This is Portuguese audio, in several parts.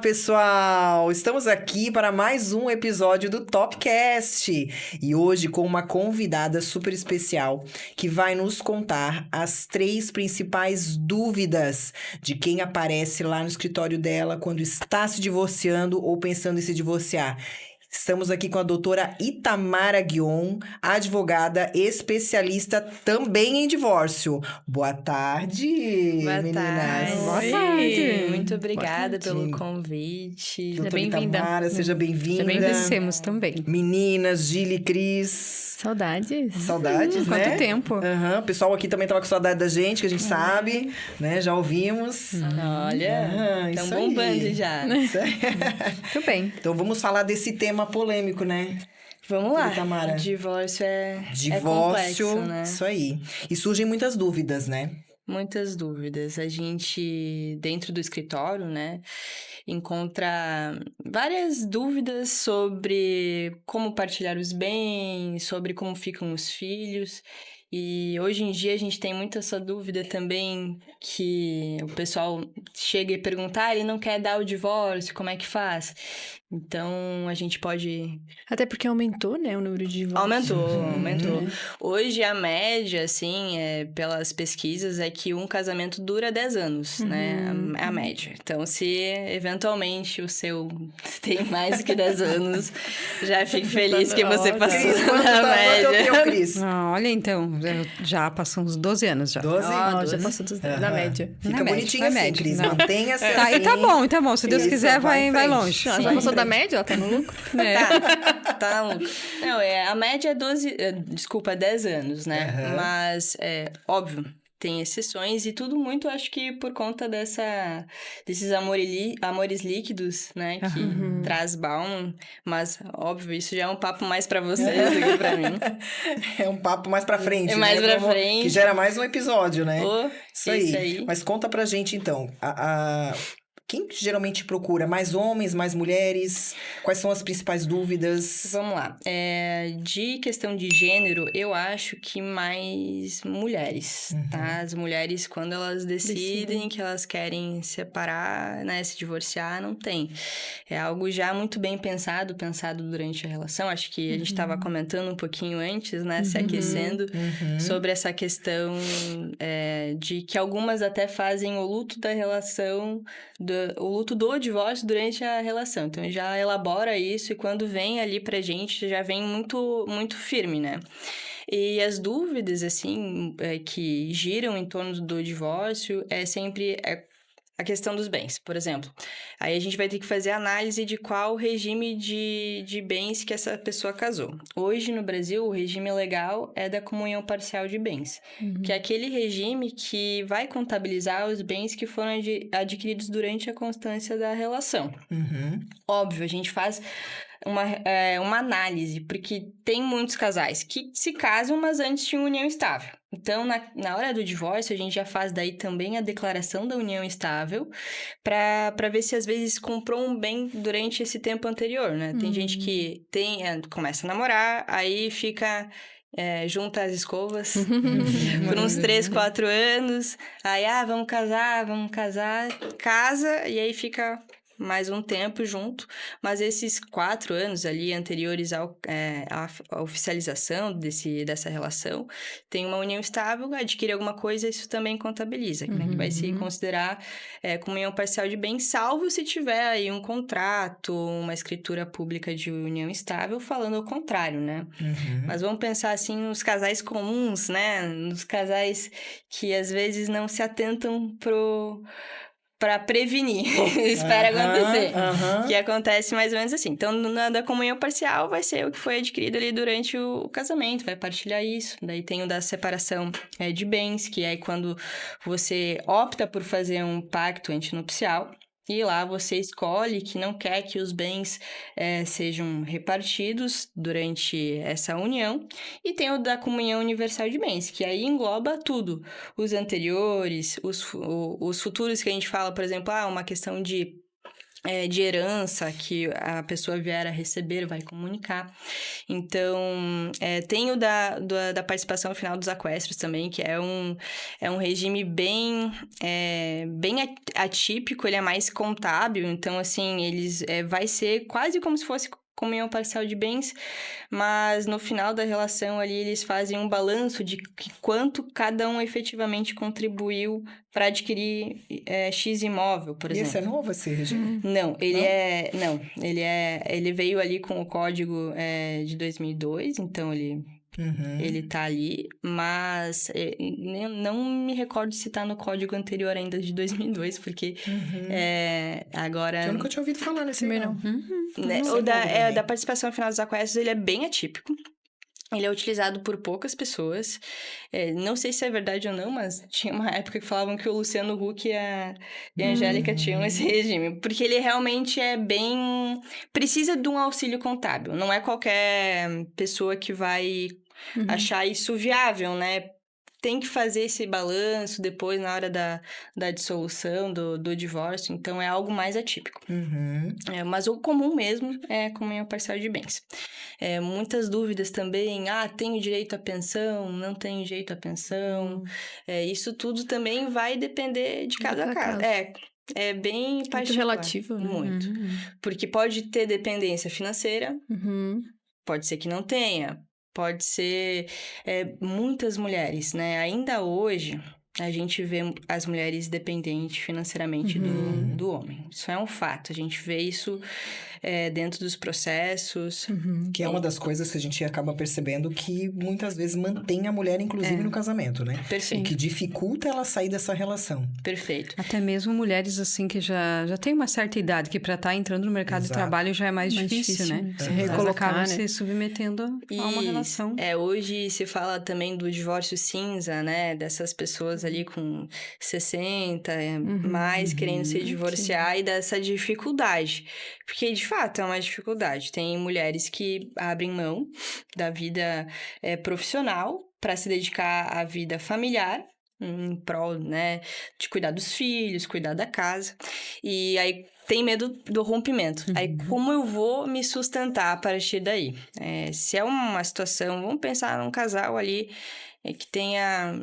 pessoal! Estamos aqui para mais um episódio do Topcast e hoje com uma convidada super especial que vai nos contar as 3 principais dúvidas de quem aparece lá no escritório dela quando está se divorciando ou pensando em se divorciar. Estamos aqui com a doutora Itamara Guion, advogada especialista também em divórcio. Boa tarde, meninas. Boa tarde. Muito obrigada pelo convite. Doutora bem-vinda. Itamara, seja bem-vinda. Já agradecemos também. Meninas, Gili e Cris. Saudades. Saudades, né? Quanto tempo. O pessoal aqui também tava com saudade da gente, que a gente sabe, né? Já ouvimos. Olha, estão bombando já. Isso aí. Muito bem. Então vamos falar desse tema polêmico, né? Vamos lá. Itamara. Divórcio é Divórcio, complexo, né? Isso aí. E surgem muitas dúvidas, né? Muitas dúvidas. A gente, dentro do escritório, né, encontra várias dúvidas sobre como partilhar os bens, sobre como ficam os filhos. E hoje em dia a gente tem muita essa dúvida também que o pessoal chega e pergunta, ele não quer dar o divórcio, como é que faz? Então, a gente pode... Até porque aumentou, né, o número de divórcios. Aumentou. Hoje, a média, assim, pelas pesquisas, é que um casamento dura 10 anos, né? A média. Então, se eventualmente o seu tem mais que 10 anos, já fico feliz que você passou na média. Quanto é o Cris? Olha, então, já passou uns 12 anos já. 12? Já passou na média. Fica bonitinho assim, média. Cris. Não. Mantenha-se Tá, assim. e tá bom. Se Deus Isso, quiser, vai em vai frente. longe. Sim. Já passou da média, ela tá no lucro. Tá. Não, a média é 10 anos, né? Aham. Mas, óbvio, tem exceções e tudo muito, acho que por conta desses amores líquidos, né? Que traz Baum. Mas, óbvio, isso já é um papo mais pra vocês do que pra mim. É um papo mais pra frente, É mais né? pra frente. Que gera mais um episódio, né? Isso aí. Mas conta pra gente, então. Quem geralmente procura? Mais homens, mais mulheres? Quais são as principais dúvidas? Vamos lá. De questão de gênero, eu acho que mais mulheres, tá? As mulheres, quando elas decidem que elas querem separar, né? Se divorciar, não tem. É algo já muito bem pensado durante a relação. Acho que a gente estava comentando um pouquinho antes, né? Se aquecendo sobre essa questão de que algumas até fazem o luto da relação... o luto do divórcio durante a relação. Então, já elabora isso e quando vem ali pra gente, já vem muito, muito firme, né? E as dúvidas, assim, que giram em torno do divórcio é sempre a questão dos bens, por exemplo. Aí a gente vai ter que fazer análise de qual regime de bens que essa pessoa casou. Hoje, no Brasil, o regime legal é da comunhão parcial de bens, que é aquele regime que vai contabilizar os bens que foram adquiridos durante a constância da relação. Óbvio, a gente faz uma análise, porque tem muitos casais que se casam, mas antes tinham união estável. Então, na hora do divórcio, a gente já faz daí também a declaração da união estável para ver se às vezes comprou um bem durante esse tempo anterior, né? Tem gente que começa a namorar, aí fica... junta as escovas por uns 3, 4 anos. Aí, vamos casar, casa, e aí fica mais um tempo junto. Mas esses 4 anos ali anteriores à oficialização dessa relação, tem uma união estável, adquire alguma coisa, isso também contabiliza, né? Que vai se considerar comunhão parcial de bens, salvo se tiver aí um contrato, uma escritura pública de união estável, falando ao contrário, né? Mas vamos pensar assim nos casais comuns, né? Nos casais que às vezes não se atentam para prevenir, espera acontecer, que acontece mais ou menos assim. Então, da comunhão parcial vai ser o que foi adquirido ali durante o casamento, vai partilhar isso. Daí tem o da separação de bens, que é quando você opta por fazer um pacto antinupcial, e lá você escolhe que não quer que os bens sejam repartidos durante essa união. E tem o da comunhão universal de bens, que aí engloba tudo. Os anteriores, os futuros que a gente fala, por exemplo, uma questão de de herança que a pessoa vier a receber, vai comunicar. Então, tem o da participação final dos aquestos também, que é um regime bem atípico, ele é mais contábil. Então, assim, vai ser quase como se fosse comunhão parcial de bens, mas no final da relação ali eles fazem um balanço de quanto cada um efetivamente contribuiu para adquirir X imóvel, por exemplo. E esse é novo, esse regime? Não, ele veio ali com o código de 2002, então ele tá ali, mas não me recordo se tá no código anterior ainda de 2002, porque agora... Eu nunca tinha ouvido falar nesse Também não. O da participação final dos aquestos, ele é bem atípico. Ele é utilizado por poucas pessoas. Não sei se é verdade ou não, mas tinha uma época que falavam que o Luciano Huck e a Angélica tinham esse regime. Porque ele realmente é bem... Precisa de um auxílio contábil. Não é qualquer pessoa que vai achar isso viável, né? Tem que fazer esse balanço depois, na hora da dissolução, do divórcio. Então, é algo mais atípico. Mas o comum mesmo é comunhão parcial de bens. Muitas dúvidas também. Tenho direito à pensão? Não tenho direito à pensão? Isso tudo também vai depender de cada caso. É bem particular. Muito relativo, né? Muito. Porque pode ter dependência financeira. Pode ser que não tenha. Pode ser muitas mulheres, né? Ainda hoje, a gente vê as mulheres dependentes financeiramente do homem. Isso é um fato. A gente vê isso dentro dos processos. Que é uma das coisas que a gente acaba percebendo que muitas vezes mantém a mulher, inclusive, no casamento, né? Perfeito. O que dificulta ela sair dessa relação. Perfeito. Até mesmo mulheres, assim, que já tem uma certa idade, que para estar entrando no mercado de trabalho já é mais difícil, né? Se recolocar, acabam se submetendo a uma relação. Hoje se fala também do divórcio cinza, né? Dessas pessoas ali com 60, mais querendo se divorciar e dessa dificuldade. Porque, de fato, é uma dificuldade. Tem mulheres que abrem mão da vida profissional para se dedicar à vida familiar, em prol, né, de cuidar dos filhos, cuidar da casa. E aí tem medo do rompimento. Aí como eu vou me sustentar a partir daí? Se é uma situação, vamos pensar num casal ali que tenha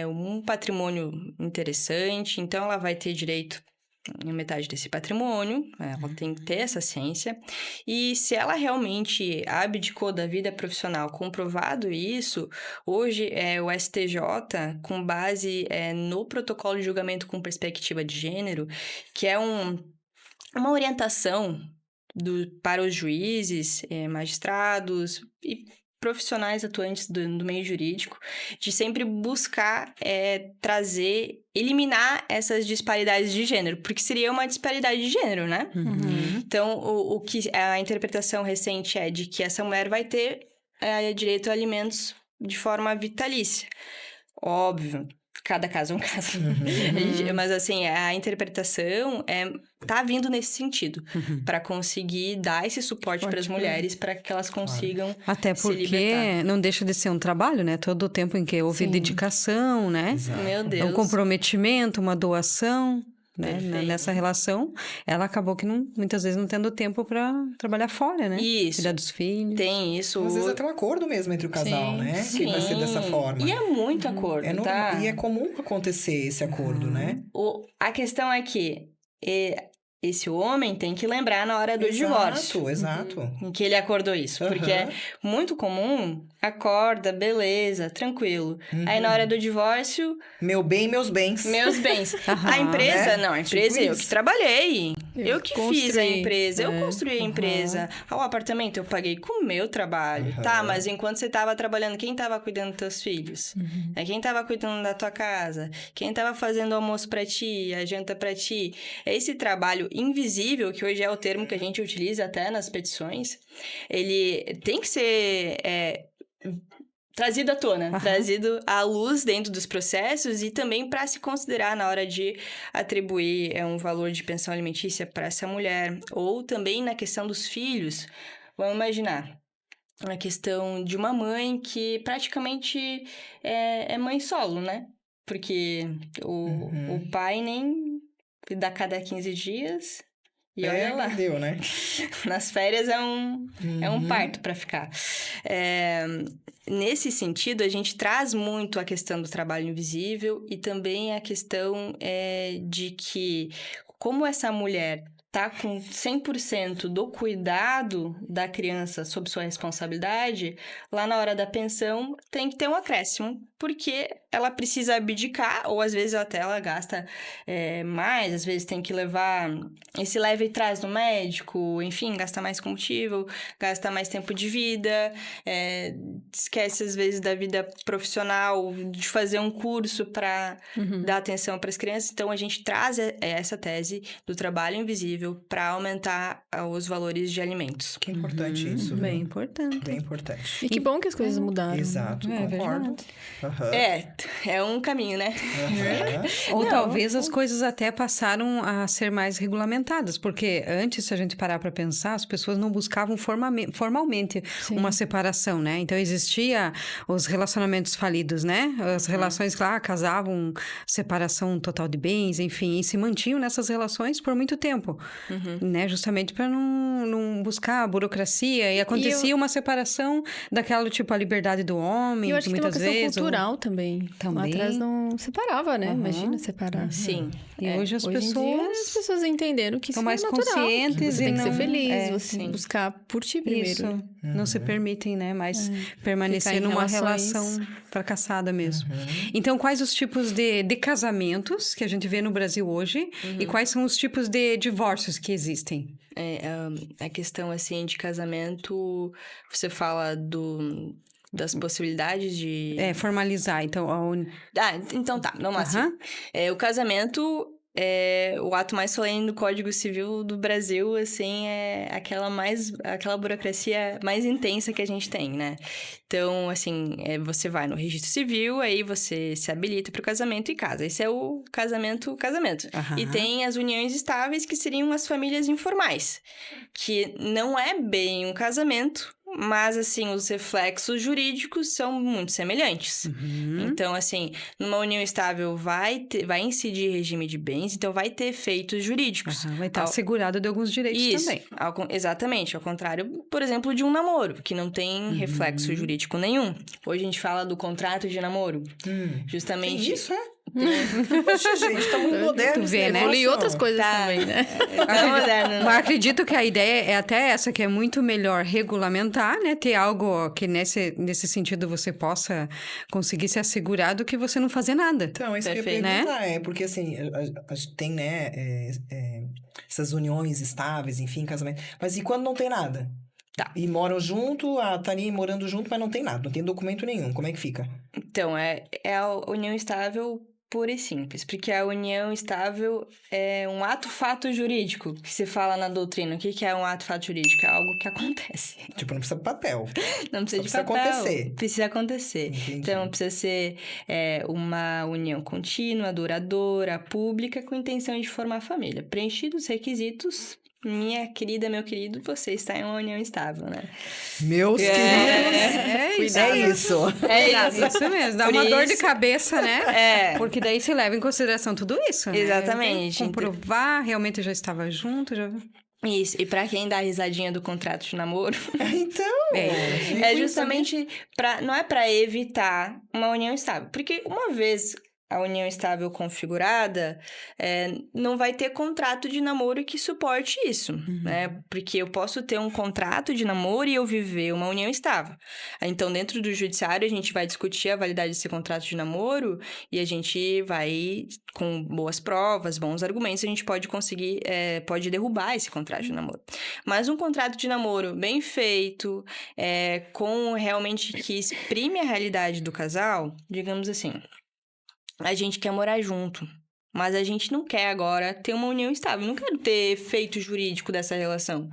um patrimônio interessante, então ela vai ter direito a metade desse patrimônio, ela tem que ter essa ciência. E se ela realmente abdicou da vida profissional, comprovado isso, hoje o STJ, com base no protocolo de julgamento com perspectiva de gênero, que é uma orientação para os juízes, magistrados e profissionais atuantes do meio jurídico, de sempre buscar eliminar essas disparidades de gênero, porque seria uma disparidade de gênero, né? Então, o que a interpretação recente é de que essa mulher vai ter direito a alimentos de forma vitalícia. Óbvio, cada caso é um caso. Mas, assim, a interpretação tá vindo nesse sentido, para conseguir dar esse suporte para as mulheres, para que elas consigam até porque se libertar. Não deixa de ser um trabalho, né? Todo o tempo em que houve dedicação, né? Exato. Meu Deus. Um comprometimento, uma doação, né? Perfeito. Nessa relação, ela acabou que muitas vezes não tendo tempo para trabalhar fora, né? Isso. Cuidar dos filhos. Tem isso. Às vezes até um acordo mesmo entre o casal, né? Que vai ser dessa forma. E é muito acordo, tá? E é comum acontecer esse acordo, né? A questão é que esse homem tem que lembrar na hora do divórcio. Exato. Em que ele acordou isso. Porque é muito comum, acorda, beleza, tranquilo. Aí na hora do divórcio... Meu bem, meus bens. Meus bens. A empresa, né? não, a empresa Tipo eu isso. que trabalhei. Eu que fiz a construí. empresa, eu construí a empresa. O apartamento eu paguei com o meu trabalho. Tá, mas enquanto você tava trabalhando, quem tava cuidando dos teus filhos? Quem tava cuidando da tua casa? Quem tava fazendo o almoço pra ti, a janta pra ti? Esse trabalho invisível, que hoje é o termo que a gente utiliza até nas petições, ele tem que ser trazido à tona, trazido à luz dentro dos processos e também para se considerar na hora de atribuir um valor de pensão alimentícia para essa mulher. Ou também na questão dos filhos. Vamos imaginar a questão de uma mãe que praticamente é mãe solo, né? Porque o pai nem dá cada 15 dias... E olha lá. Deu, né? Nas férias é um parto para ficar. Nesse sentido, a gente traz muito a questão do trabalho invisível e também a questão de que, como essa mulher tá com 100% do cuidado da criança sob sua responsabilidade, lá na hora da pensão tem que ter um acréscimo, porque ela precisa abdicar, ou às vezes até ela gasta mais, às vezes tem que levar esse leve e traz no médico, enfim, gasta mais combustível, gasta mais tempo de vida, esquece às vezes da vida profissional, de fazer um curso para dar atenção para as crianças. Então, a gente traz essa tese do trabalho invisível para aumentar os valores de alimentos. Que importante isso. Bem viu? importante. Bem importante. E que bom que as coisas mudaram. Exato, concordo. É um caminho, né? Ou talvez as coisas até passaram a ser mais regulamentadas, porque antes, se a gente parar para pensar, as pessoas não buscavam formalmente uma separação, né? Então, existia os relacionamentos falidos, né? As relações lá casavam, separação total de bens, enfim, e se mantinham nessas relações por muito tempo, né? Justamente para não buscar a burocracia, e acontecia uma separação daquela, tipo, a liberdade do homem, E eu acho que tem uma muitas questão vezes... cultural também. Lá atrás não separava, né? Imagina separar. Sim. E hoje as Hoje em dia, as pessoas entenderam que isso estão mais é natural. conscientes Você e tem que não... ser feliz, você buscar por ti primeiro. Isso, não se permitem, né, mais permanecer Ficar em numa relações... relação fracassada mesmo. Então, quais os tipos de casamentos que a gente vê no Brasil hoje e quais são os tipos de divórcios que existem? A questão, assim, de casamento, você fala das possibilidades de... Formalizar, então... então tá, vamos lá. Assim. O casamento o ato mais solene do Código Civil do Brasil, assim, é aquela burocracia mais intensa que a gente tem, né? Então, assim, você vai no registro civil, aí você se habilita para o casamento e casa. Esse é o casamento. E tem as uniões estáveis, que seriam as famílias informais, que não é bem um casamento, mas, assim, os reflexos jurídicos são muito semelhantes. Então, assim, numa união estável vai incidir regime de bens, então vai ter efeitos jurídicos. Vai estar assegurado de alguns direitos também. Exatamente. Ao contrário, por exemplo, de um namoro, que não tem reflexo jurídico nenhum. Hoje a gente fala do contrato de namoro. Justamente... Que isso, Poxa, gente, tá muito moderno. Tu vê, né? E outras coisas também, né? Tá moderno. Mas acredito que a ideia é até essa, que é muito melhor regulamentar, né? Ter algo que nesse sentido você possa conseguir se assegurar do que você não fazer nada. Então, isso que eu ia perguntar, porque assim, a gente tem, né, essas uniões estáveis, enfim, casamento. Mas e quando não tem nada? Tá. E moram junto, tá ali morando junto, mas não tem nada, não tem documento nenhum. Como é que fica? Então, é a união estável pura e simples, porque a união estável é um ato-fato jurídico, que se fala na doutrina. O que é um ato-fato jurídico? É algo que acontece. Tipo, não precisa de papel. Não precisa de papel. Acontecer. Precisa acontecer. Entendi. Então, precisa ser uma união contínua, duradoura, pública, com intenção de formar família. Preenchidos os requisitos... Minha querida, meu querido, você está em uma união estável, né? Meus queridos, isso. Isso mesmo, dá uma dor de cabeça, né? Porque daí se leva em consideração tudo isso, né? Exatamente. Comprovar, realmente já estava junto, já... Isso, e pra quem dá a risadinha do contrato de namoro... Então... é justamente não é pra evitar uma união estável. Porque uma vez... a união estável configurada, não vai ter contrato de namoro que suporte isso, né? Porque eu posso ter um contrato de namoro e eu viver uma união estável. Então, dentro do judiciário, a gente vai discutir a validade desse contrato de namoro e a gente vai, com boas provas, bons argumentos, a gente pode conseguir, pode derrubar esse contrato de namoro. Mas um contrato de namoro bem feito, com realmente que exprime a realidade do casal, digamos assim... A gente quer morar junto, mas a gente não quer agora ter uma união estável. Não quero ter efeito jurídico dessa relação.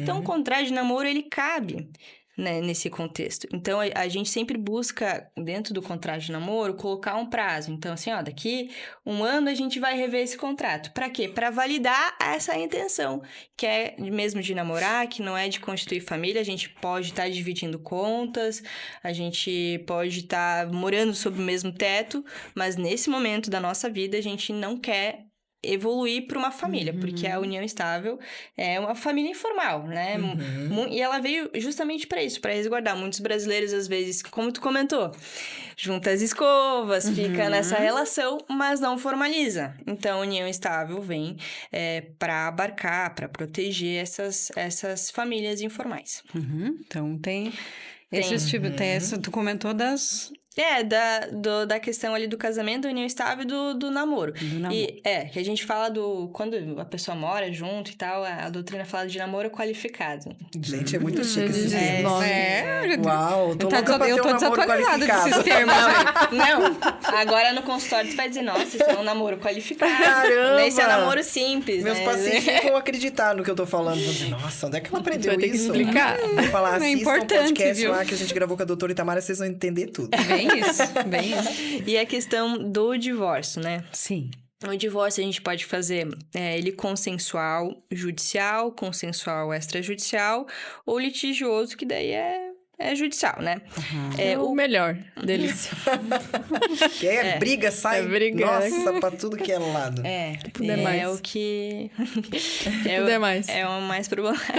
Então, o contrato de namoro, ele cabe, né, nesse contexto. Então, a gente sempre busca, dentro do contrato de namoro, colocar um prazo. Então, assim, daqui 1 ano a gente vai rever esse contrato. Pra quê? Pra validar essa intenção, que é mesmo de namorar, que não é de constituir família. A gente pode estar dividindo contas, a gente pode estar morando sob o mesmo teto, mas nesse momento da nossa vida, a gente não quer evoluir para uma família, porque a união estável é uma família informal, né? E ela veio justamente para isso, para resguardar. Muitos brasileiros, às vezes, como tu comentou, junta as escovas, fica nessa relação, mas não formaliza. Então, a união estável vem para abarcar, para proteger essas famílias informais. Então, tem esses tipos... Tu comentou das... Da questão ali do casamento, da união estável e do namoro. E que a gente fala quando a pessoa mora junto e tal, a doutrina fala de namoro qualificado. Gente, é muito chique esses termos. Uau, tô eu tô desatualizada desses termos. Não, agora no consultório tu vai dizer, nossa, isso é um namoro qualificado. Caramba! Esse é um namoro simples, Meus pacientes não vão acreditar no que eu tô falando. Vão dizer, nossa, onde é que ela aprendeu isso? Vai ter que explicar. Vou falar, assistam um podcast viu? lá que a gente gravou com a doutora Itamara, vocês vão entender tudo. Bem isso. E a questão do divórcio, né? Sim. O divórcio a gente pode fazer ele consensual judicial, consensual extrajudicial ou litigioso, que daí é judicial, né? É o melhor deles. Que briga, sai. Briga. Nossa, pra tudo que é lado. É o que... Tudo é mais. É o mais problemático.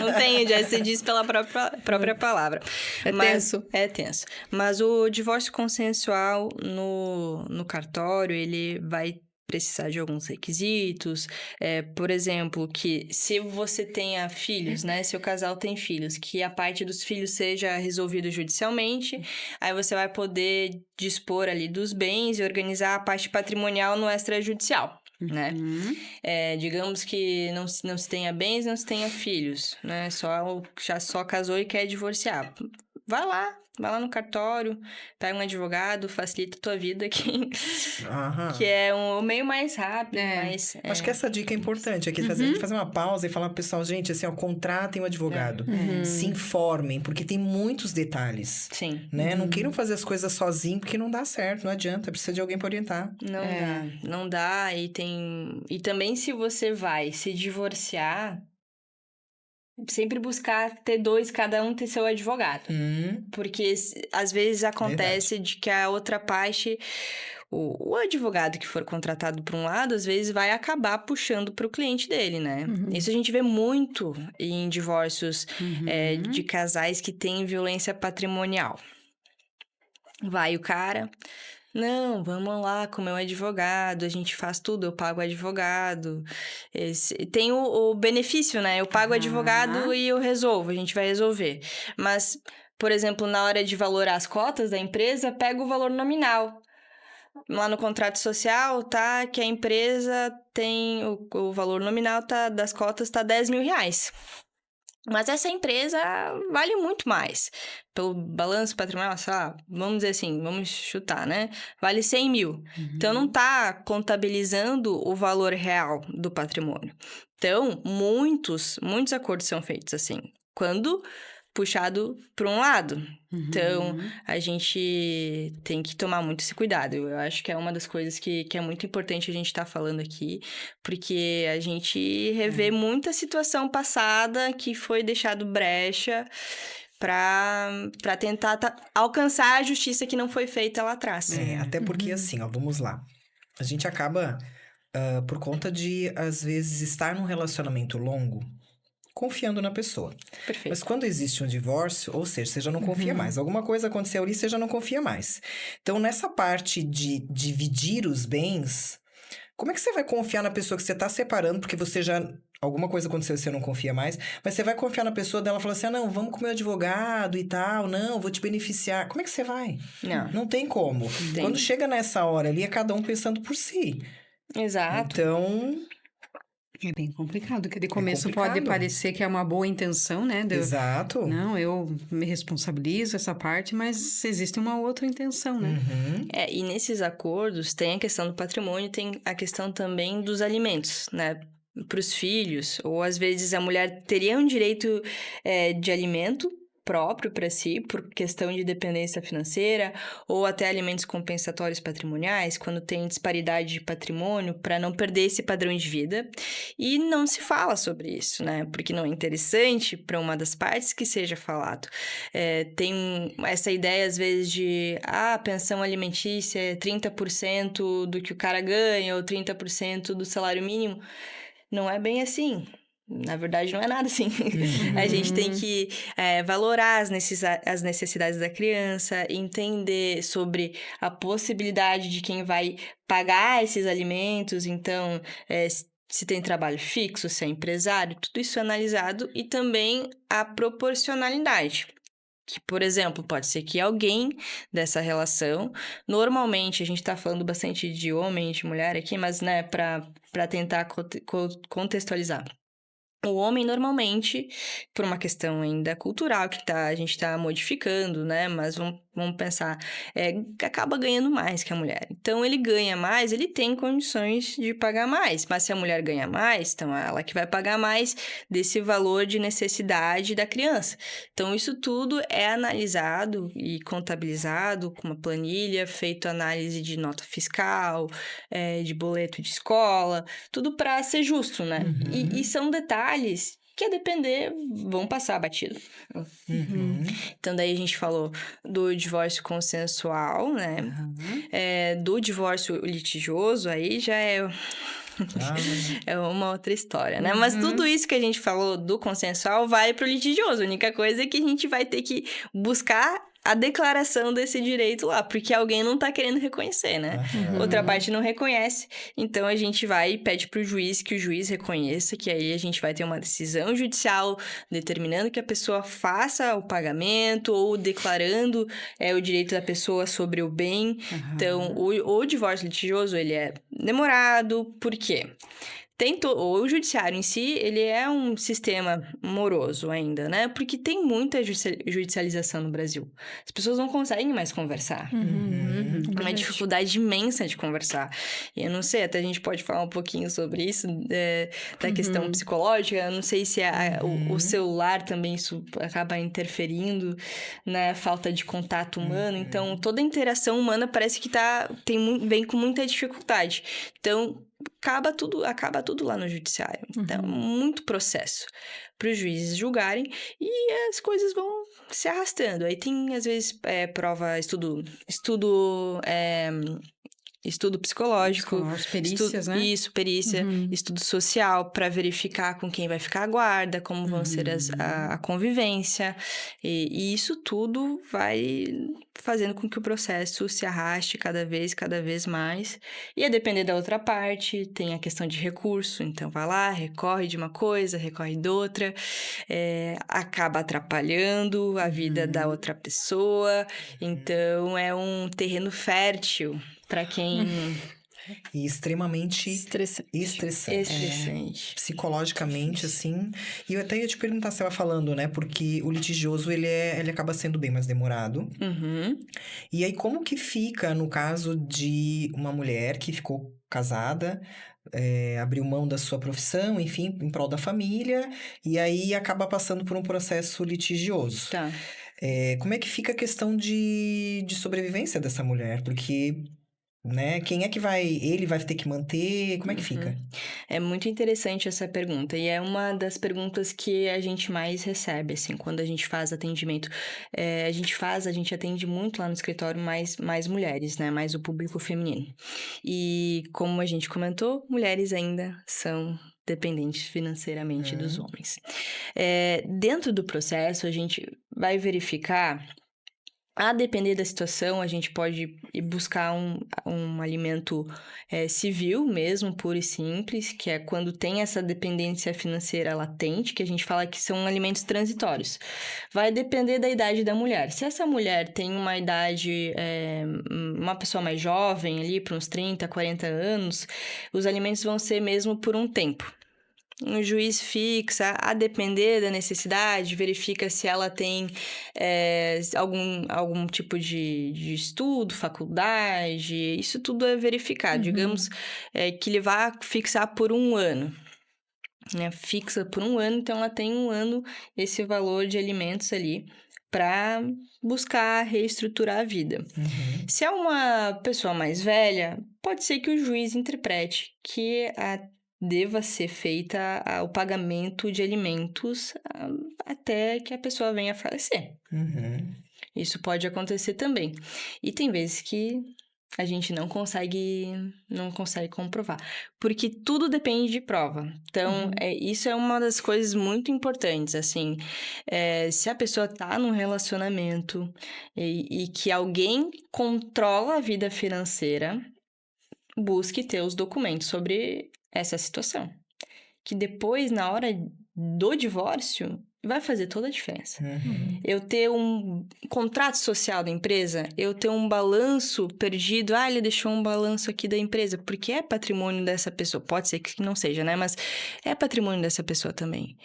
Não tem, já se diz pela própria palavra. Tenso. É tenso. Mas o divórcio consensual no cartório, ele vai precisar de alguns requisitos, por exemplo, que se você tenha filhos, né, se o casal tem filhos, que a parte dos filhos seja resolvida judicialmente, aí você vai poder dispor ali dos bens e organizar a parte patrimonial no extrajudicial, né? Digamos que não se tenha bens, não se tenha filhos, né, já só casou e quer divorciar. Vai lá no cartório, pega um advogado, facilita a tua vida, que é o meio mais rápido. Acho que essa dica é importante aqui, fazer uma pausa e falar pro pessoal, gente, assim, ó, contratem um advogado. Se informem, porque tem muitos detalhes. Sim. Né? Não queiram fazer as coisas sozinhos, porque não dá certo, não adianta, precisa de alguém para orientar. Não dá, e também se você vai se divorciar, sempre buscar ter cada um ter seu advogado. Porque às vezes acontece de que a outra parte, o advogado que for contratado por um lado, às vezes vai acabar puxando para o cliente dele, né? Isso a gente vê muito em divórcios de casais que têm violência patrimonial. Vai o cara... Não, vamos lá com o meu advogado, a gente faz tudo, eu pago o advogado. Tem o benefício, né? Eu pago o advogado e eu resolvo, a gente vai resolver. Mas, por exemplo, na hora de valorar as cotas da empresa, pega o valor nominal. Lá no contrato social, tá? Que a empresa tem... O valor nominal das cotas tá R$10 mil. Mas essa empresa vale muito mais. Pelo balanço patrimonial, sei lá, vamos dizer assim, vamos chutar, né? Vale 100 mil. Então, não tá contabilizando o valor real do patrimônio. Então, muitos acordos são feitos assim. Quando puxado para um lado. Então, a gente tem que tomar muito esse cuidado. Eu acho que é uma das coisas que é muito importante a gente estar falando aqui, porque a gente revê muita situação passada que foi deixado brecha para tentar alcançar a justiça que não foi feita lá atrás. Até porque assim, ó, vamos lá. A gente acaba, por conta de, às vezes, estar num relacionamento longo, confiando na pessoa. Perfeito. Mas quando existe um divórcio, ou seja, você já não confia mais. Alguma coisa aconteceu ali, você já não confia mais. Então, nessa parte de dividir os bens, como é que você vai confiar na pessoa que você está separando, porque você já... Alguma coisa aconteceu e você não confia mais, mas você vai confiar na pessoa dela e falar assim, não, vamos com o meu advogado e tal, não, vou te beneficiar. Como é que você vai? Não tem como. Quando chega nessa hora ali, é cada um pensando por si. Exato. Então... É bem complicado, que de começo pode parecer que é uma boa intenção, né? Exato. Não, eu me responsabilizo essa parte, mas existe uma outra intenção, né? E nesses acordos tem a questão do patrimônio, tem a questão também dos alimentos, né? Para os filhos, ou às vezes a mulher teria um direito de alimento próprio para si, por questão de dependência financeira, ou até alimentos compensatórios patrimoniais, quando tem disparidade de patrimônio, para não perder esse padrão de vida. E não se fala sobre isso, né? Porque não é interessante para uma das partes que seja falado. Tem essa ideia, às vezes, de pensão alimentícia é 30% do que o cara ganha, ou 30% do salário mínimo. Não é bem assim. Na verdade, não é nada assim. A gente tem que valorar as necessidades da criança, entender sobre a possibilidade de quem vai pagar esses alimentos. Então, se tem trabalho fixo, se é empresário, tudo isso é analisado. E também a proporcionalidade. Que, por exemplo, pode ser que alguém dessa relação... Normalmente, a gente tá falando bastante de homem e de mulher aqui, mas, né, para tentar contextualizar. O homem, normalmente, por uma questão ainda cultural que a gente tá modificando, né? Mas vamos pensar, acaba ganhando mais que a mulher. Então, ele ganha mais, ele tem condições de pagar mais. Mas se a mulher ganha mais, então ela que vai pagar mais desse valor de necessidade da criança. Então, isso tudo é analisado e contabilizado com uma planilha, feito análise de nota fiscal, de boleto de escola, tudo para ser justo, né? E são detalhes que, a depender, vão passar batido. Então, daí a gente falou do divórcio consensual, né? Do divórcio litigioso, aí já é uma outra história, né? Mas tudo isso que a gente falou do consensual vai pro litigioso. A única coisa é que a gente vai ter que buscar a declaração desse direito lá, porque alguém não tá querendo reconhecer, né? Outra parte não reconhece, então a gente vai e pede pro juiz que o juiz reconheça, que aí a gente vai ter uma decisão judicial determinando que a pessoa faça o pagamento ou declarando o direito da pessoa sobre o bem. Então, o divórcio litigioso, ele é demorado, por quê? O judiciário em si, ele é um sistema moroso ainda, né? Porque tem muita judicialização no Brasil. As pessoas não conseguem mais conversar. Uma dificuldade imensa de conversar. E eu não sei, até a gente pode falar um pouquinho sobre isso, da questão psicológica. Eu não sei se o celular também isso acaba interferindo, né? Falta de contato humano. Então, toda a interação humana parece que vem com muita dificuldade. Então, acaba tudo lá no judiciário. Então, muito processo para os juízes julgarem e as coisas vão se arrastando. Aí tem, às vezes, prova, estudo psicológico. Perícias, né? Isso, perícia. Estudo social para verificar com quem vai ficar a guarda, como vão ser a convivência. E isso tudo vai fazendo com que o processo se arraste cada vez mais. E a depender da outra parte, tem a questão de recurso. Então, vai lá, recorre de uma coisa, recorre de outra. Acaba atrapalhando a vida da outra pessoa. Então, é um terreno fértil para quem... E extremamente estressante. Psicologicamente, assim. E eu até ia te perguntar, você estava falando, né? Porque o litigioso, ele acaba sendo bem mais demorado. E aí, como que fica no caso de uma mulher que ficou casada, abriu mão da sua profissão, enfim, em prol da família, e aí acaba passando por um processo litigioso? Tá. Como é que fica a questão de sobrevivência dessa mulher? Porque... né? Quem é que ele vai ter que manter? Como é que fica? É muito interessante essa pergunta. E é uma das perguntas que a gente mais recebe, assim, quando a gente faz atendimento. A gente atende muito lá no escritório mais mulheres, né? Mais o público feminino. E como a gente comentou, mulheres ainda são dependentes financeiramente dos homens. Dentro do processo, a gente vai verificar... A depender da situação, a gente pode ir buscar um alimento civil mesmo, puro e simples, que é quando tem essa dependência financeira latente, que a gente fala que são alimentos transitórios. Vai depender da idade da mulher. Se essa mulher tem uma idade, uma pessoa mais jovem, ali para uns 30, 40 anos, os alimentos vão ser mesmo por um tempo. Um juiz fixa, a depender da necessidade, verifica se ela tem algum tipo de estudo, faculdade, isso tudo é verificado. Digamos que ele vai fixar por 1 ano. Né? Fixa por 1 ano, então ela tem 1 ano esse valor de alimentos ali para buscar reestruturar a vida. Se é uma pessoa mais velha, pode ser que o juiz interprete que deva ser feita o pagamento de alimentos até que a pessoa venha a falecer. Isso pode acontecer também. E tem vezes que a gente não consegue comprovar. Porque tudo depende de prova. Então, isso é uma das coisas muito importantes, assim. Se a pessoa tá num relacionamento e que alguém controla a vida financeira, busque ter os documentos sobre essa situação. Que depois, na hora do divórcio, vai fazer toda a diferença. Eu ter um contrato social da empresa, eu ter um balanço perdido, ele deixou um balanço aqui da empresa, porque é patrimônio dessa pessoa. Pode ser que não seja, né? Mas é patrimônio dessa pessoa também.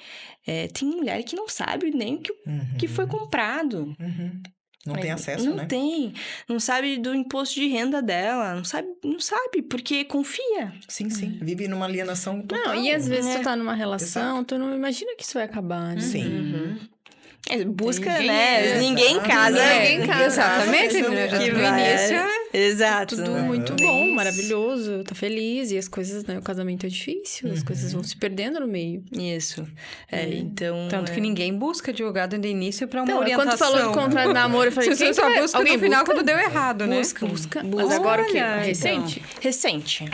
Tem mulher que não sabe nem o que foi comprado. Não tem acesso, não né? Não tem. Não sabe do imposto de renda dela. Não sabe, porque confia. Sim. Vive numa alienação total. Não, e às vezes tu tá numa relação, tu não imagina que isso vai acabar, né? Sim. Busca, né? Ninguém em casa. Ninguém em casa. Exatamente. No início Exato. Tudo muito bom, maravilhoso, tá feliz. E as coisas, né? O casamento é difícil, as coisas vão se perdendo no meio. Isso. Então... Tanto que ninguém busca advogado de início pra uma orientação. Quando tu falou do contrato de namoro, eu falei, você só busca no final quando deu errado, né? Busca. Mas agora o quê? Recente? Recente.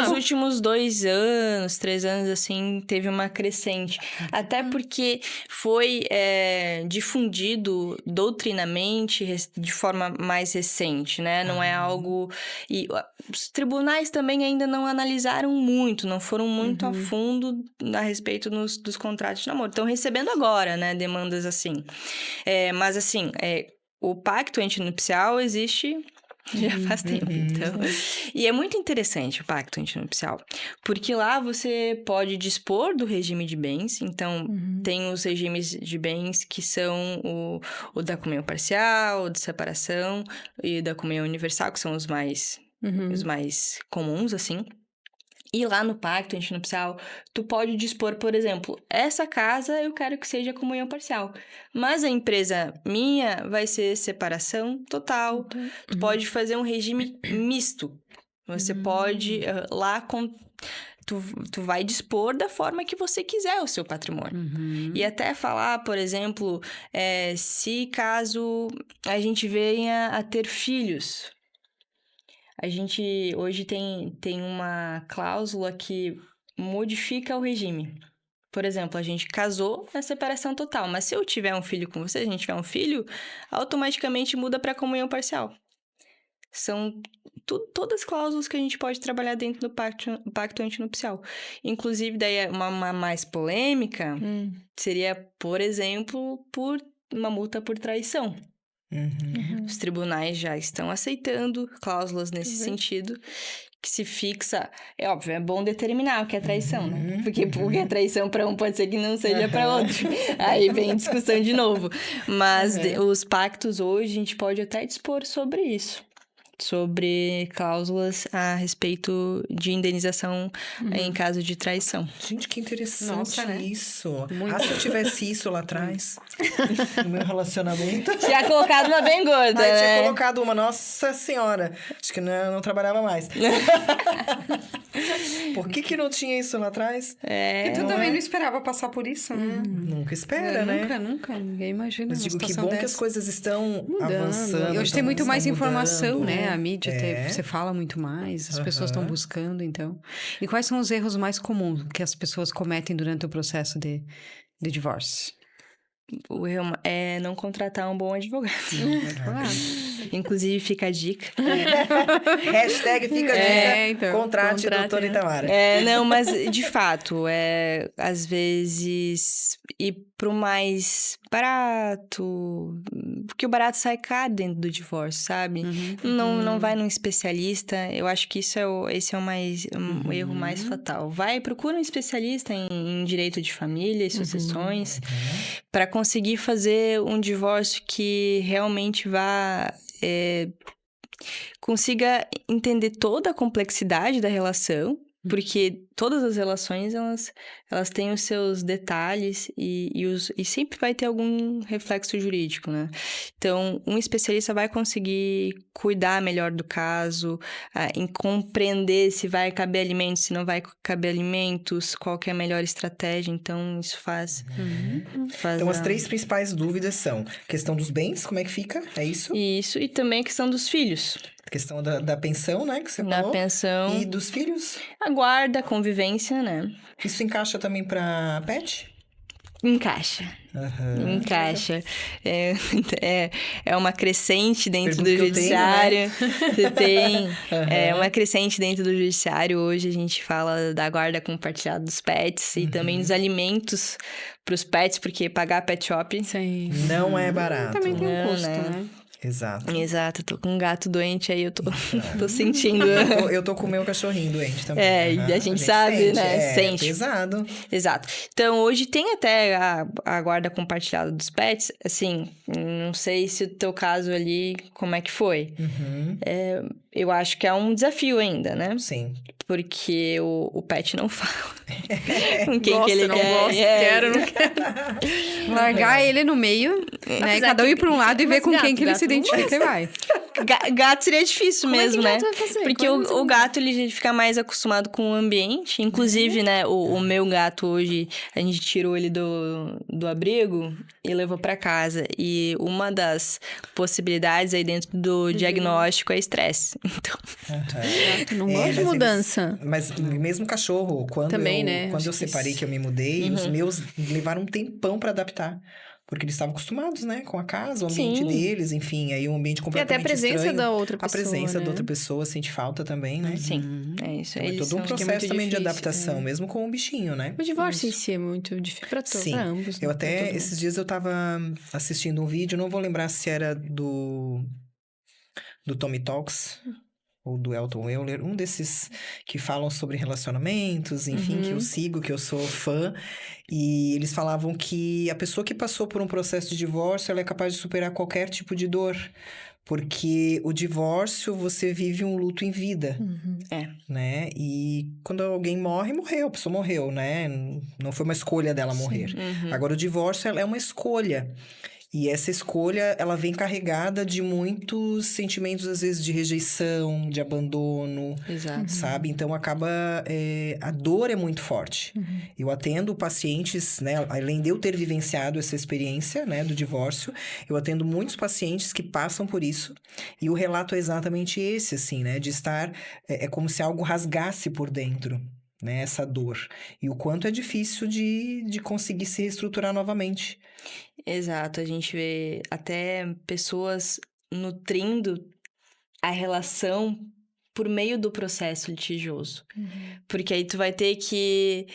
Nos últimos 2 anos, 3 anos, assim, teve uma crescente. Até porque foi difundido doutrinamente de forma mais recente, né? Não é algo... E os tribunais também ainda não analisaram muito, não foram muito a fundo a respeito dos contratos de namoro. Estão recebendo agora, né? Demandas assim. Mas, assim, o pacto antinupcial existe... Já faz tempo, então. E é muito interessante o pacto antinupcial, porque lá você pode dispor do regime de bens. Então, tem os regimes de bens que são o da comunhão parcial, o de separação e da comunhão universal, que são os mais comuns, assim. E lá no pacto antinupcial, tu pode dispor, por exemplo, essa casa eu quero que seja comunhão parcial. Mas a empresa minha vai ser separação total. Tu pode fazer um regime misto. Você pode lá... Tu vai dispor da forma que você quiser o seu patrimônio. E até falar, por exemplo, se caso a gente venha a ter filhos... A gente hoje tem uma cláusula que modifica o regime. Por exemplo, a gente casou na separação total, mas se eu tiver um filho com você, a gente tiver um filho, automaticamente muda para comunhão parcial. São todas as cláusulas que a gente pode trabalhar dentro do pacto antinupcial. Inclusive, daí uma mais polêmica seria, por exemplo, por uma multa por traição. Os tribunais já estão aceitando cláusulas nesse sentido, que se fixa... É óbvio, é bom determinar o que é traição, né? Porque o que é traição para um pode ser que não seja para outro. Aí vem discussão de novo. Mas os pactos hoje, a gente pode até dispor sobre isso. Sobre cláusulas a respeito de indenização em caso de traição. Gente, que interessante isso. Muito. Se eu tivesse isso lá atrás, no meu relacionamento... Tinha colocado uma bem gorda, né? Tinha colocado uma, nossa senhora. Acho que não trabalhava mais. Por que não tinha isso lá atrás? E tu também não esperava passar por isso, né? Nunca espera, né? Nunca. Ninguém imagina. Mas digo que bom que as coisas estão avançando. E hoje tem muito mais informação, mudando, né? A mídia, você fala muito mais, as pessoas estão buscando, então. E quais são os erros mais comuns que as pessoas cometem durante o processo de divórcio? O erro é não contratar um bom advogado. Inclusive, fica a dica. Hashtag fica a dica. Então, contrate doutora Itamara. Não, mas de fato, às vezes ir pro mais barato, porque o barato sai caro dentro do divórcio, sabe? Não vai num especialista. Eu acho que esse é o erro mais fatal. Procura um especialista em direito de família e sucessões para conseguir fazer um divórcio que realmente consiga entender toda a complexidade da relação, Porque todas as relações, elas têm os seus detalhes e sempre vai ter algum reflexo jurídico, né? Então, um especialista vai conseguir cuidar melhor do caso, em compreender se vai caber alimentos, se não vai caber alimentos, qual que é a melhor estratégia. Então, isso faz Então, as 3 principais dúvidas são questão dos bens, como é que fica? É isso? Isso, e também a questão dos filhos. A questão da pensão, né, que você Da falou. pensão. E dos filhos? A guarda, a convivência, né? Isso encaixa também pra pet? Encaixa. Aham. Encaixa. É uma crescente dentro Pergunta do que eu tenho, judiciário. Você tem. É Aham. uma crescente dentro do judiciário. Hoje a gente fala da guarda compartilhada dos pets e também dos alimentos para os pets, porque pagar pet shop. Sim. Não é barato. Também tem um Não, custo, né? né? Exato. Exato, tô com um gato doente aí, eu tô sentindo. Eu tô com o meu cachorrinho doente também. E Aham, a gente sabe, sente, né? Sente. Pesado. Exato. Então, hoje tem até a guarda compartilhada dos pets. Assim, não sei se o teu caso ali, como é que foi. Uhum. Eu acho que é um desafio ainda, né? Sim. Porque o pet não fala com quem Gosto, que ele não quer. gosto, quero, não quero. Largar ele no meio, né? Apesar Cada um que- ir pra um lado e ver mas com quem gato, que ele se gato não identifica e vai. Gato seria difícil Como mesmo, é que né? gato vai fazer? Porque Como é que o gato, ele fica mais acostumado com o ambiente. Inclusive, né, o meu gato hoje, a gente tirou ele do abrigo e levou pra casa. E uma das possibilidades aí dentro do diagnóstico é estresse. Então, Aham. Não gosto de mas mudança. Mas mesmo cachorro, quando Também, eu, né? quando Acho eu que separei, isso. que eu me mudei, os meus levaram um tempão pra adaptar. Porque eles estavam acostumados, né? Com a casa, o ambiente Sim. deles, enfim. Aí um ambiente E completamente até a presença estranho. da outra A pessoa, presença né? da outra pessoa sente falta também, né? sim, é isso. Então, é Eles todo um são- processo muito também de difícil, adaptação, mesmo com o bichinho, né? O divórcio em si é muito difícil pra todos, Sim. pra ambos. Eu né? Pra até, todo mundo. esses dias eu tava assistindo um vídeo, não vou lembrar se era do Tommy Talks ou do Elton Euler, um desses que falam sobre relacionamentos, enfim, que eu sigo, que eu sou fã. E eles falavam que a pessoa que passou por um processo de divórcio, ela é capaz de superar qualquer tipo de dor. Porque o divórcio, você vive um luto em vida, né? E quando alguém morre, morreu, a pessoa morreu, né? Não foi uma escolha dela morrer. Agora, o divórcio, ela é uma escolha. E essa escolha, ela vem carregada de muitos sentimentos, às vezes, de rejeição, de abandono, Exato. sabe? Então, acaba... a dor é muito forte. Eu atendo pacientes, né? Além de eu ter vivenciado essa experiência, né? Do divórcio, eu atendo muitos pacientes que passam por isso. E o relato é exatamente esse, assim, né? De estar... É como se algo rasgasse por dentro, né? Essa dor. E o quanto é difícil de conseguir se reestruturar novamente. Exato, a gente vê até pessoas nutrindo a relação por meio do processo litigioso. Porque aí tu vai ter que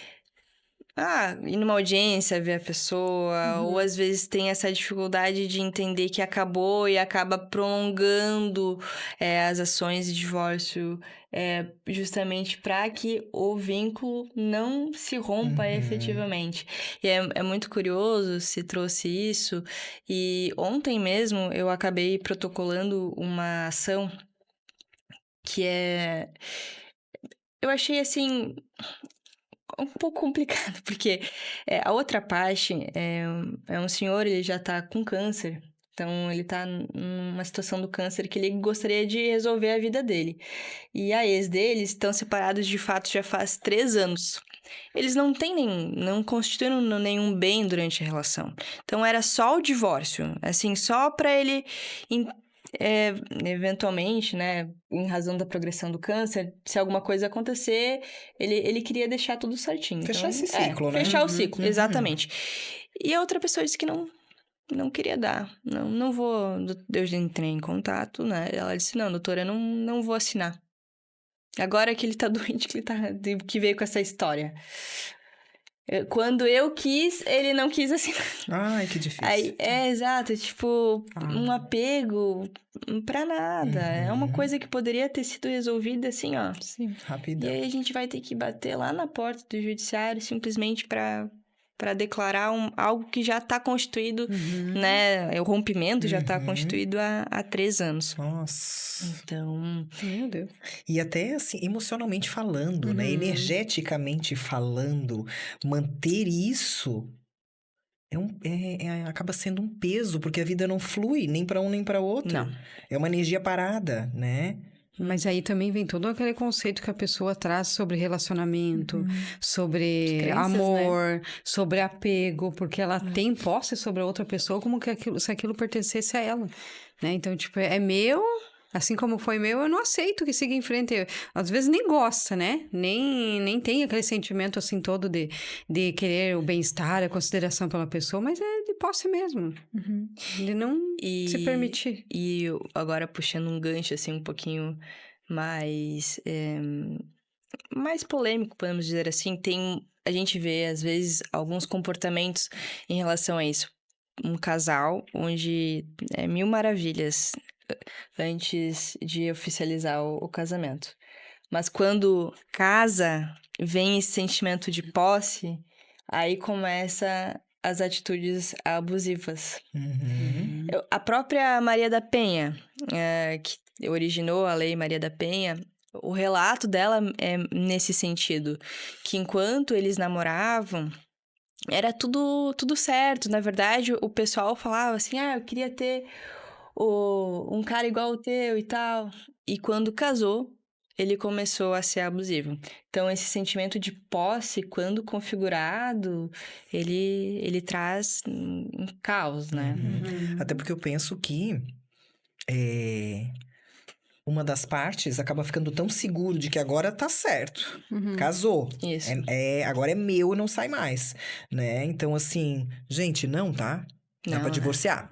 ir numa audiência, ver a pessoa, ou às vezes tem essa dificuldade de entender que acabou e acaba prolongando as ações de divórcio, justamente para que o vínculo não se rompa efetivamente. E é muito curioso se trouxe isso, e ontem mesmo eu acabei protocolando uma ação que eu achei assim um pouco complicado, porque a outra parte é um senhor, ele já tá com câncer, então ele tá numa situação do câncer que ele gostaria de resolver a vida dele. E a ex deles estão separados de fato já faz 3 anos. Eles não constituíram nenhum bem durante a relação. Então era só o divórcio, assim, só para ele eventualmente, né, em razão da progressão do câncer, se alguma coisa acontecer, ele queria deixar tudo certinho. Fechar Então, esse ciclo, né? Fechar o ciclo, exatamente. E a outra pessoa disse que não queria dar. Não vou... Eu já entrei em contato, né? Ela disse, não, doutora, eu não vou assinar. Agora que ele tá doente, que veio com essa história. Quando eu quis, ele não quis assinar. Ai, que difícil. Aí, exato, tipo, um apego pra nada. É uma coisa que poderia ter sido resolvida assim, ó. Sim. Rapidão. E aí a gente vai ter que bater lá na porta do judiciário simplesmente pra para declarar algo que já está constituído, né? O rompimento já está constituído há 3 anos. Nossa. Então... Meu Deus. E até, assim, emocionalmente falando, né? Energeticamente falando, manter isso acaba sendo um peso, porque a vida não flui nem para um nem para outro. Não. É uma energia parada, né? Mas aí também vem todo aquele conceito que a pessoa traz sobre relacionamento, sobre Crenças, amor, sobre apego, porque ela tem posse sobre a outra pessoa como que se aquilo pertencesse a ela, né? Então, tipo, é meu, assim como foi meu, eu não aceito que siga em frente. Às vezes nem gosta, né? Nem tem aquele sentimento, assim, todo de querer o bem-estar, a consideração pela pessoa, mas é de posse mesmo. De não se permitir. E agora puxando um gancho, assim, um pouquinho mais polêmico, podemos dizer assim, a gente vê, às vezes, alguns comportamentos em relação a isso. Um casal onde é 1000 maravilhas antes de oficializar o casamento. Mas quando casa, vem esse sentimento de posse, aí começa as atitudes abusivas. A própria Maria da Penha, que originou a Lei Maria da Penha, o relato dela é nesse sentido, que enquanto eles namoravam, era tudo certo. Na verdade, o pessoal falava assim, eu queria ter um cara igual o teu e tal. E quando casou, ele começou a ser abusivo. Então, esse sentimento de posse, quando configurado, ele traz um caos, né? Até porque eu penso que uma das partes acaba ficando tão seguro de que agora tá certo. Casou. Isso. Agora é meu e não sai mais, né? Então, assim, gente, não, tá? Dá Não, pra né? divorciar.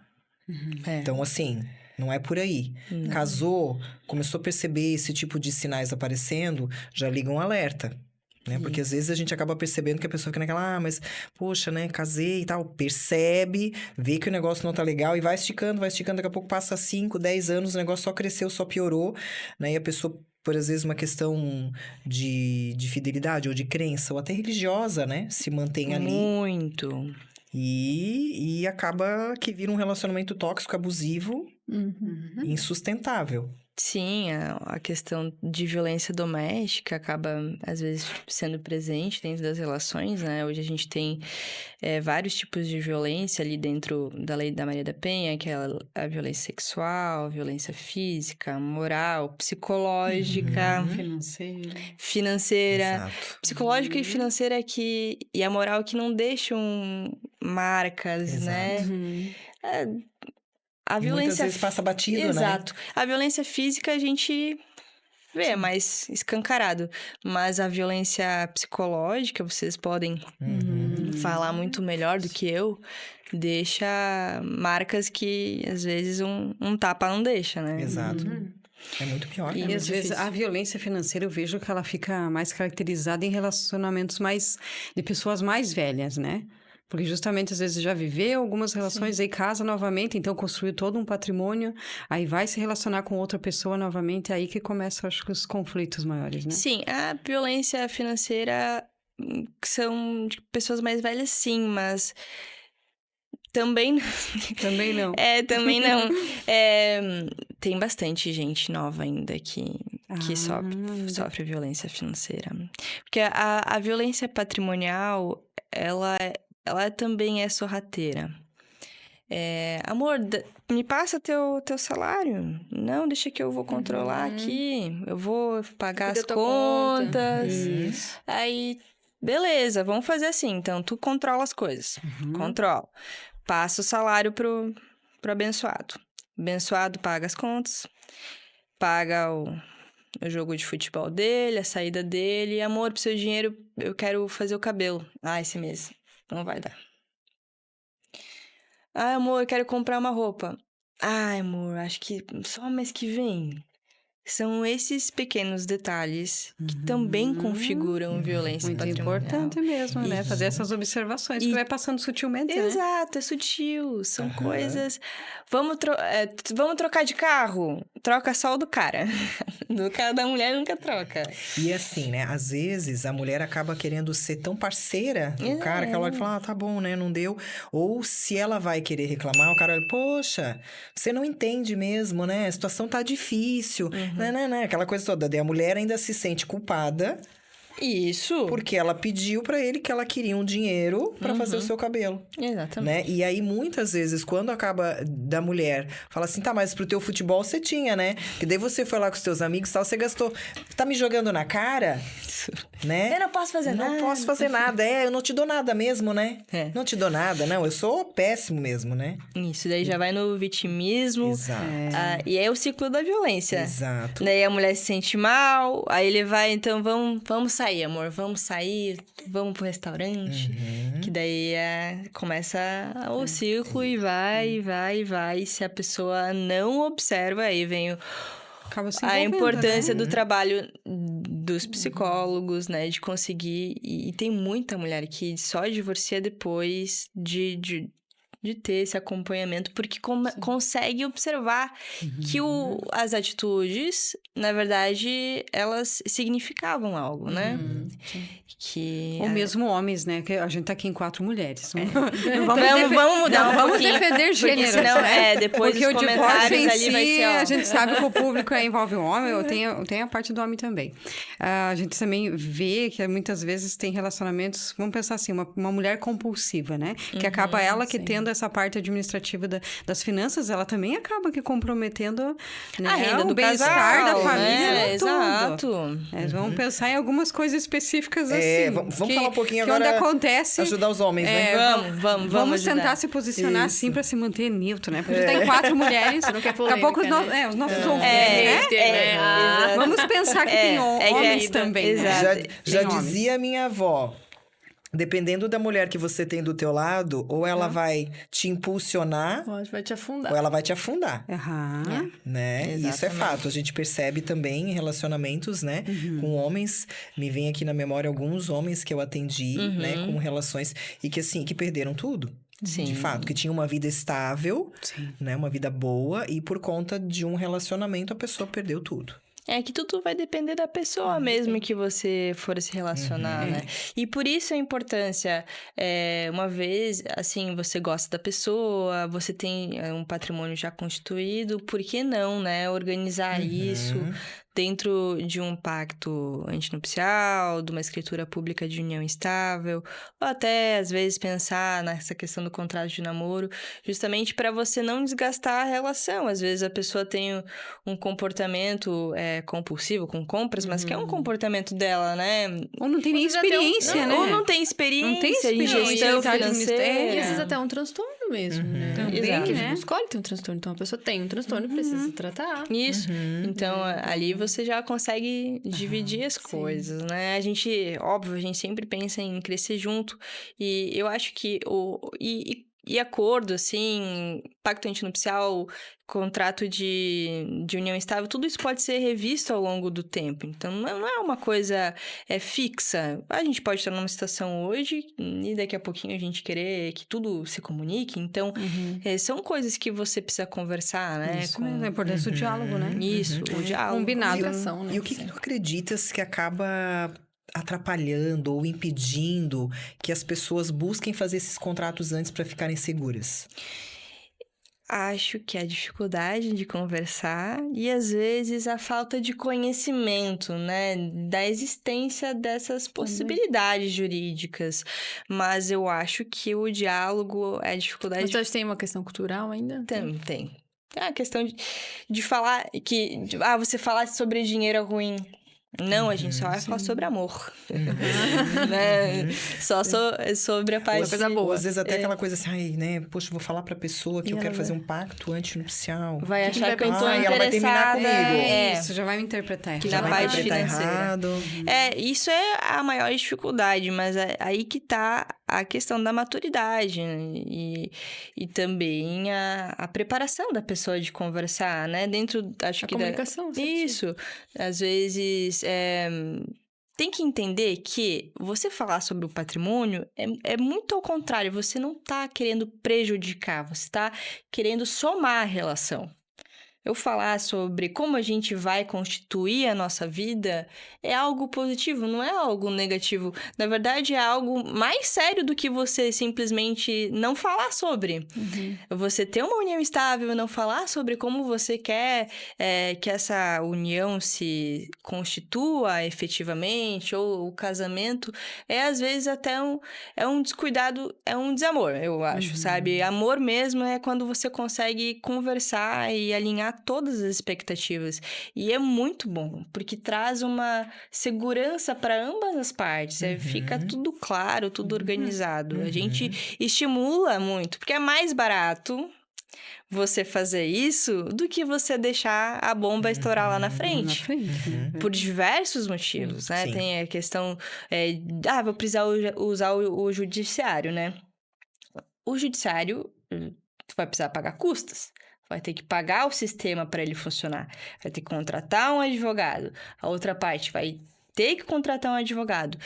É. Então, assim, não é por aí. Casou, começou a perceber esse tipo de sinais aparecendo, já liga um alerta. Né? Porque às vezes a gente acaba percebendo que a pessoa fica naquela, mas, poxa, né, casei e tal. Percebe, vê que o negócio não tá legal e vai esticando, daqui a pouco passa 5, 10 anos, o negócio só cresceu, só piorou, né? E a pessoa, por às vezes, uma questão de fidelidade ou de crença, ou até religiosa, né? Se mantém ali. Muito. E acaba que vira um relacionamento tóxico, abusivo, insustentável. Sim, a questão de violência doméstica acaba, às vezes, sendo presente dentro das relações, né? Hoje a gente tem vários tipos de violência ali dentro da Lei da Maria da Penha, que é a violência sexual, a violência física, moral, psicológica, financeira. Exato. Psicológica e financeira e a moral que não deixam marcas, Exato. né? A E violência... muitas vezes passa batido, né? Exato. A violência física a gente vê, mais escancarado. Mas a violência psicológica, vocês podem falar muito melhor do que eu, deixa marcas que, às vezes, um tapa não deixa, né? Exato. É muito pior. E né? às vezes a violência financeira eu vejo que ela fica mais caracterizada em relacionamentos de pessoas mais velhas, né? Porque justamente às vezes já viveu algumas relações, aí casa novamente, então construiu todo um patrimônio, aí vai se relacionar com outra pessoa novamente, aí que começam, acho que, os conflitos maiores, né? Sim, a violência financeira são de pessoas mais velhas, sim, mas também... Também não. Também não. Tem bastante gente nova ainda que sofre violência financeira. Porque a violência patrimonial, ela também é sorrateira. Amor, me passa teu salário. Não, deixa que eu vou controlar aqui. Eu vou pagar as contas. Aí, beleza, vamos fazer assim. Então, tu controla as coisas. Controla. Passa o salário pro abençoado. O abençoado paga as contas. Paga o jogo de futebol dele, a saída dele. Amor, pro seu dinheiro, eu quero fazer o cabelo. Esse mês. Não vai dar. Amor, eu quero comprar uma roupa. Amor, acho que só mês que vem. São esses pequenos detalhes que também configuram violência Muito patrimonial. importante mesmo, né? Fazer essas observações que vai passando sutilmente, né? Exato, é sutil. São coisas... Vamos trocar de carro? Troca só o do cara. Do cara da mulher nunca troca. E assim, né? Às vezes a mulher acaba querendo ser tão parceira do cara que ela olha e fala, tá bom, né? Não deu. Ou se ela vai querer reclamar, o cara olha, poxa, você não entende mesmo, né? A situação tá difícil. Né? Aquela coisa toda. Daí a mulher ainda se sente culpada. Isso. Porque ela pediu pra ele que ela queria um dinheiro pra fazer o seu cabelo. Exatamente. Né? E aí, muitas vezes, quando acaba da mulher, fala assim, tá, mas pro teu futebol você tinha, né? Que daí você foi lá com os teus amigos e tal, você gastou. Tá me jogando na cara? Né? Eu não posso fazer nada. Não posso fazer nada. Eu não te dou nada mesmo, né? Não te dou nada, não. Eu sou péssimo mesmo, né? Isso, daí já vai no vitimismo. Exato. E é o ciclo da violência. Exato. Daí a mulher se sente mal, aí ele vai, então vamos sair, amor, vamos sair, vamos pro restaurante. Que daí começa o ciclo e vai. E se a pessoa não observa, aí vem a importância do trabalho dos psicólogos, né? De conseguir... E tem muita mulher que só divorcia depois de ter esse acompanhamento, porque consegue observar que as atitudes, na verdade, elas significavam algo, né? Ou mesmo homens, né? Que a gente tá aqui em 4 mulheres. Vamos mudar vamos defender gênero, senão, né? depois porque dos o divórcio comentários em ali si, vai ser, ó... a gente sabe que o público envolve o homem, tem a parte do homem também. A gente também vê que muitas vezes tem relacionamentos, vamos pensar assim, uma mulher compulsiva, né? Que acaba ela que tendo essa parte administrativa das finanças, ela também acaba que comprometendo, né, a renda do bem-estar da casal, família, né? tudo. Exato. Vamos pensar em algumas coisas específicas assim. Vamos falar um pouquinho que agora. onde acontece. Ajudar os homens, né? Vamos tentar se posicionar assim pra se manter neutro, né? Porque a gente tem 4 mulheres. Você não quer Daqui a pouco os nossos ouvintes, né? Vamos pensar que tem homens também. Exato. Já dizia minha avó. Dependendo da mulher que você tem do teu lado, ou ela vai te impulsionar, vai te afundar. ou ela vai te afundar. Né? Exatamente. Isso é fato. A gente percebe também em relacionamentos, né? Com homens. Me vem aqui na memória alguns homens que eu atendi, né? Com relações. E que, assim, que perderam tudo. Sim. De fato, que tinham uma vida estável, né? Uma vida boa. E por conta de um relacionamento, a pessoa perdeu tudo. É que tudo vai depender da pessoa mesmo que você for se relacionar, né? E por isso a importância, uma vez, assim, você gosta da pessoa, você tem um patrimônio já constituído, por que não, né? Organizar isso dentro de um pacto antinupcial, de uma escritura pública de união estável, ou até, às vezes, pensar nessa questão do contrato de namoro, justamente para você não desgastar a relação. Às vezes a pessoa tem um comportamento compulsivo com compras, mas que é um comportamento dela, né? Ou não tem nem experiência, né? Ou não tem experiência em gestão financeira. E às vezes até um transtorno mesmo, né? Também, Exato. né? Não escolhe ter um transtorno. Então, a pessoa tem um transtorno e precisa se tratar. Isso. Então, ali você já consegue dividir as coisas, né? A gente sempre pensa em crescer junto. E eu acho que acordo, assim, pacto antinupcial, contrato de união estável, tudo isso pode ser revisto ao longo do tempo. Então, não é uma coisa fixa. A gente pode estar numa situação hoje e daqui a pouquinho a gente querer que tudo se comunique. Então, são coisas que você precisa conversar, né? Isso mesmo, a importância do diálogo, né? Isso, o diálogo. Combinado. E o que tu acreditas que acaba atrapalhando ou impedindo que as pessoas busquem fazer esses contratos antes para ficarem seguras? Acho que a dificuldade de conversar e, às vezes, a falta de conhecimento, né? Da existência dessas possibilidades jurídicas. Mas eu acho que o diálogo é a dificuldade... Mas você acha que tem uma questão cultural ainda? Tem. É a questão de falar que... você falar sobre dinheiro é ruim. Não, a gente só vai falar sobre amor. Né? Só sobre a parte... coisa boa. Ou às vezes até aquela coisa assim, né? Poxa, vou falar pra pessoa que eu quero fazer um pacto antinupcial. Vai achar que eu tô ela vai terminar interessada. comigo. Isso, já vai me interpretar errado. Que Já na vai parte interpretar financeira. errado. Isso é a maior dificuldade, mas aí que tá a questão da maturidade, né? E também a preparação da pessoa de conversar, né? Dentro, acho que comunicação. Isso. Às vezes, tem que entender que você falar sobre o patrimônio é muito ao contrário. Você não tá querendo prejudicar, você tá querendo somar a relação. eu falar sobre como a gente vai constituir a nossa vida é algo positivo, não é algo negativo. Na verdade, é algo mais sério do que você simplesmente não falar sobre. Você ter uma união estável e não falar sobre como você quer que essa união se constitua efetivamente, ou o casamento, às vezes até um descuidado, é um desamor, eu acho, sabe? Amor mesmo é quando você consegue conversar e alinhar todas as expectativas. E é muito bom, porque traz uma segurança para ambas as partes. Fica tudo claro, tudo organizado. A gente estimula muito, porque é mais barato você fazer isso do que você deixar a bomba estourar lá na frente. Por diversos motivos, né? Sim. Tem a questão... vou precisar usar o judiciário, né? O judiciário vai precisar pagar custas. Vai ter que pagar o sistema para ele funcionar. Vai ter que contratar um advogado. A outra parte vai ter que contratar um advogado.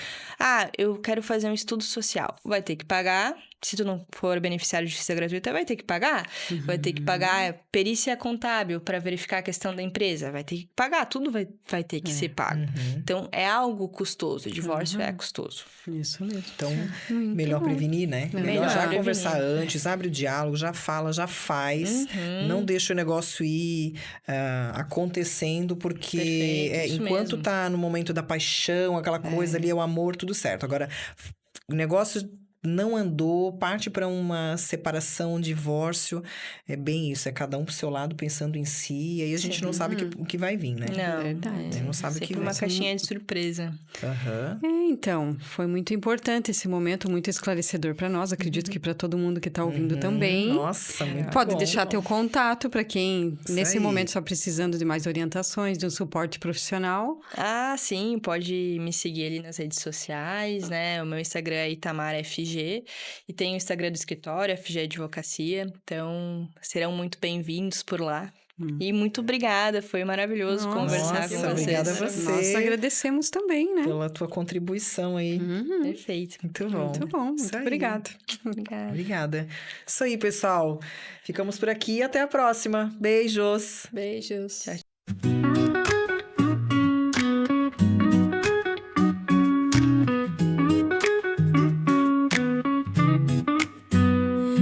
Eu quero fazer um estudo social. Vai ter que pagar. Se tu não for beneficiário de justiça gratuita, vai ter que pagar. Vai ter que pagar perícia contábil para verificar a questão da empresa. Vai ter que pagar. Tudo vai ter que ser pago. Então, é algo custoso. O divórcio é custoso. Isso mesmo. Então, melhor prevenir, né? Melhor já prevenir. conversar antes, abre o diálogo, já fala, já faz. Não deixa o negócio ir acontecendo, porque Perfeito, isso enquanto mesmo. tá no momento da paixão, aquela coisa ali, é o amor, tudo certo. Agora, o negócio não andou, parte para uma separação, um divórcio, é bem isso, é cada um pro seu lado pensando em si, e aí a gente não sabe o que vai vir, né? Não, Verdade. Não sabe o que sempre vai uma ser. caixinha de surpresa. Aham. Então, foi muito importante esse momento, muito esclarecedor para nós. Acredito que para todo mundo que tá ouvindo também. Nossa, muito Pode bom. deixar teu contato para quem, Isso nesse aí. momento, está precisando de mais orientações, de um suporte profissional. Sim, pode me seguir ali nas redes sociais, né? O meu Instagram é ItamarFG e tem o Instagram do escritório, FG Advocacia. Então, serão muito bem-vindos por lá. E muito obrigada, foi maravilhoso conversar com Nossa, vocês. obrigada a você. Nós agradecemos também, né? Pela tua contribuição aí. Perfeito. Muito bom. Muito bom, Isso muito aí. obrigada. Obrigada. Obrigada. Isso aí, pessoal. Ficamos por aqui e até a próxima. Beijos. Beijos. Tchau.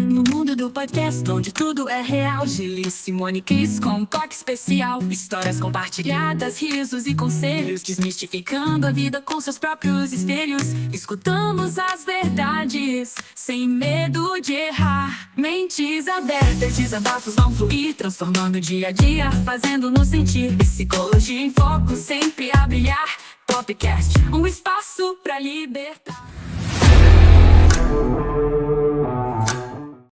No mundo do podcast, onde tudo é real, Gili, Simone, Cris com um toque especial. Histórias compartilhadas, risos e conselhos, desmistificando a vida com seus próprios espelhos. Escutamos as verdades, sem medo de errar. Mentes abertas, desabafos vão fluir, transformando o dia a dia, fazendo-nos sentir. Psicologia em foco, sempre a brilhar. Topcast, um espaço pra libertar.